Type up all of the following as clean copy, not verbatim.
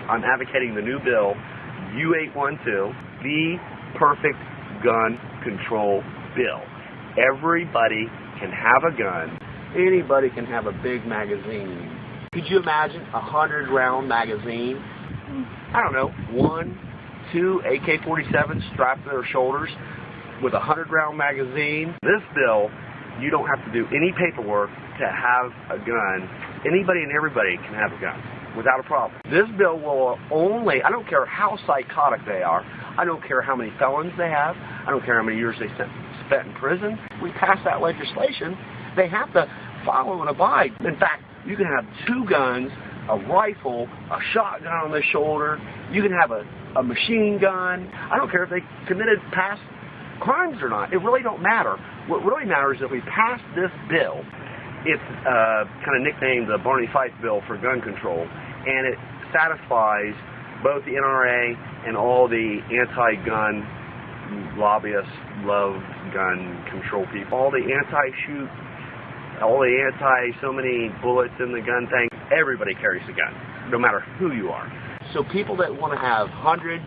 I'm advocating the new bill, U-812, the perfect gun control bill. Everybody can have a gun. Anybody can have a big magazine. Could you imagine a 100-round magazine? I don't know, 1, 2 AK-47s strapped to their shoulders with a 100-round magazine. This bill, you don't have to do any paperwork to have a gun. Anybody and everybody can have a gun without a problem. This bill will only, I don't care how psychotic they are, I don't care how many felons they have, I don't care how many years they spent in prison. We pass that legislation, they have to follow and abide. In fact, you can have 2 guns, a rifle, a shotgun on the shoulder, you can have a machine gun. I don't care if they committed past crimes or not. It really don't matter. What really matters is if we pass this bill, it's kind of nicknamed the Barney Fife bill for gun control, and it satisfies both the NRA and all the anti-gun lobbyists, love gun control people, all the anti-shoot, all the anti-so many bullets in the gun thing. Everybody carries a gun, no matter who you are. So people that want to have 100,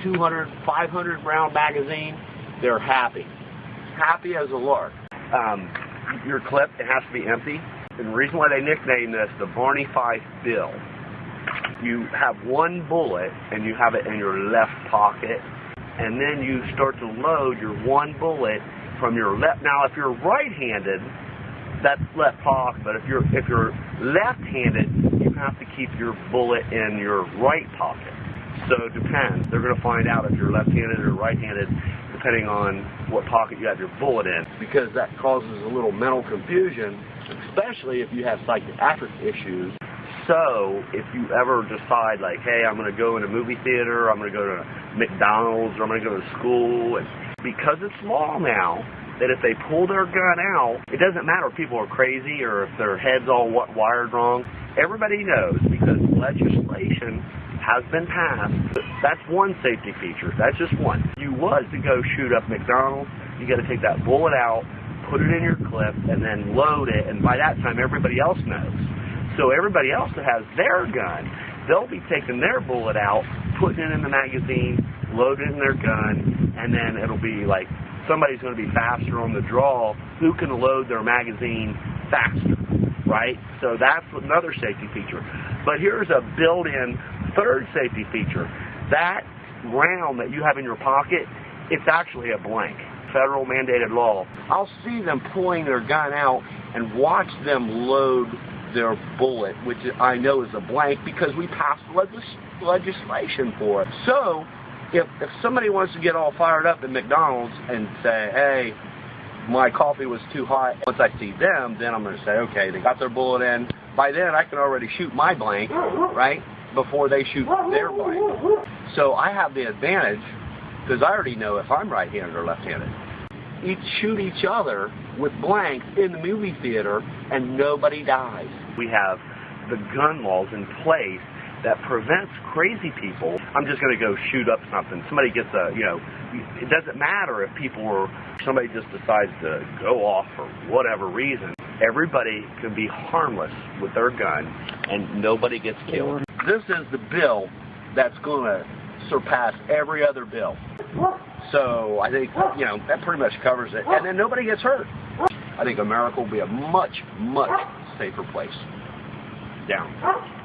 200, 500 round magazine, they're happy. Happy as a lark. Your clip, it has to be empty. And the reason why they nicknamed this the Barney Fife bill, you have 1 bullet and you have it in your left pocket, and then you start to load your 1 bullet from your left. Now, if you're right-handed, that's left pocket, but if you're left-handed, you have to keep your bullet in your right pocket. So it depends. They're going to find out if you're left-handed or right-handed, depending on what pocket you have your bullet in, because that causes a little mental confusion, especially if you have psychiatric issues. So if you ever decide, like, hey, I'm going to go in a movie theater, I'm going to go to McDonald's, or I'm going to go to school, and because it's law now that if they pull their gun out, it doesn't matter if people are crazy or if their head's all wired wrong. Everybody knows, because legislation has been passed. That's one safety feature. That's just one. If you was to go shoot up McDonald's, you got to take that bullet out, put it in your clip, and then load it, and by that time everybody else knows. So everybody else that has their gun, they'll be taking their bullet out, putting it in the magazine, loading it in their gun, and then it'll be like somebody's going to be faster on the draw who can load their magazine faster, right? So that's another safety feature. But here's a built-in third safety feature. That round that you have in your pocket, it's actually a blank. Federal mandated law. I'll see them pulling their gun out and watch them load their bullet, which I know is a blank because we passed legislation for it. So if somebody wants to get all fired up at McDonald's and say, hey, my coffee was too hot, once I see them, then I'm going to say, okay, they got their bullet in. By then, I can already shoot my blank, right, before they shoot their blank. So I have the advantage, because I already know if I'm right-handed or left-handed. Shoot each other with blanks in the movie theater, and nobody dies. We have the gun laws in place that prevents crazy people. I'm just going to go shoot up something. Somebody gets it doesn't matter if somebody just decides to go off for whatever reason. Everybody can be harmless with their gun, and nobody gets killed. This is the bill that's going to surpass every other bill. So I think, that pretty much covers it. And then nobody gets hurt. I think America will be a much, much safer place. Down.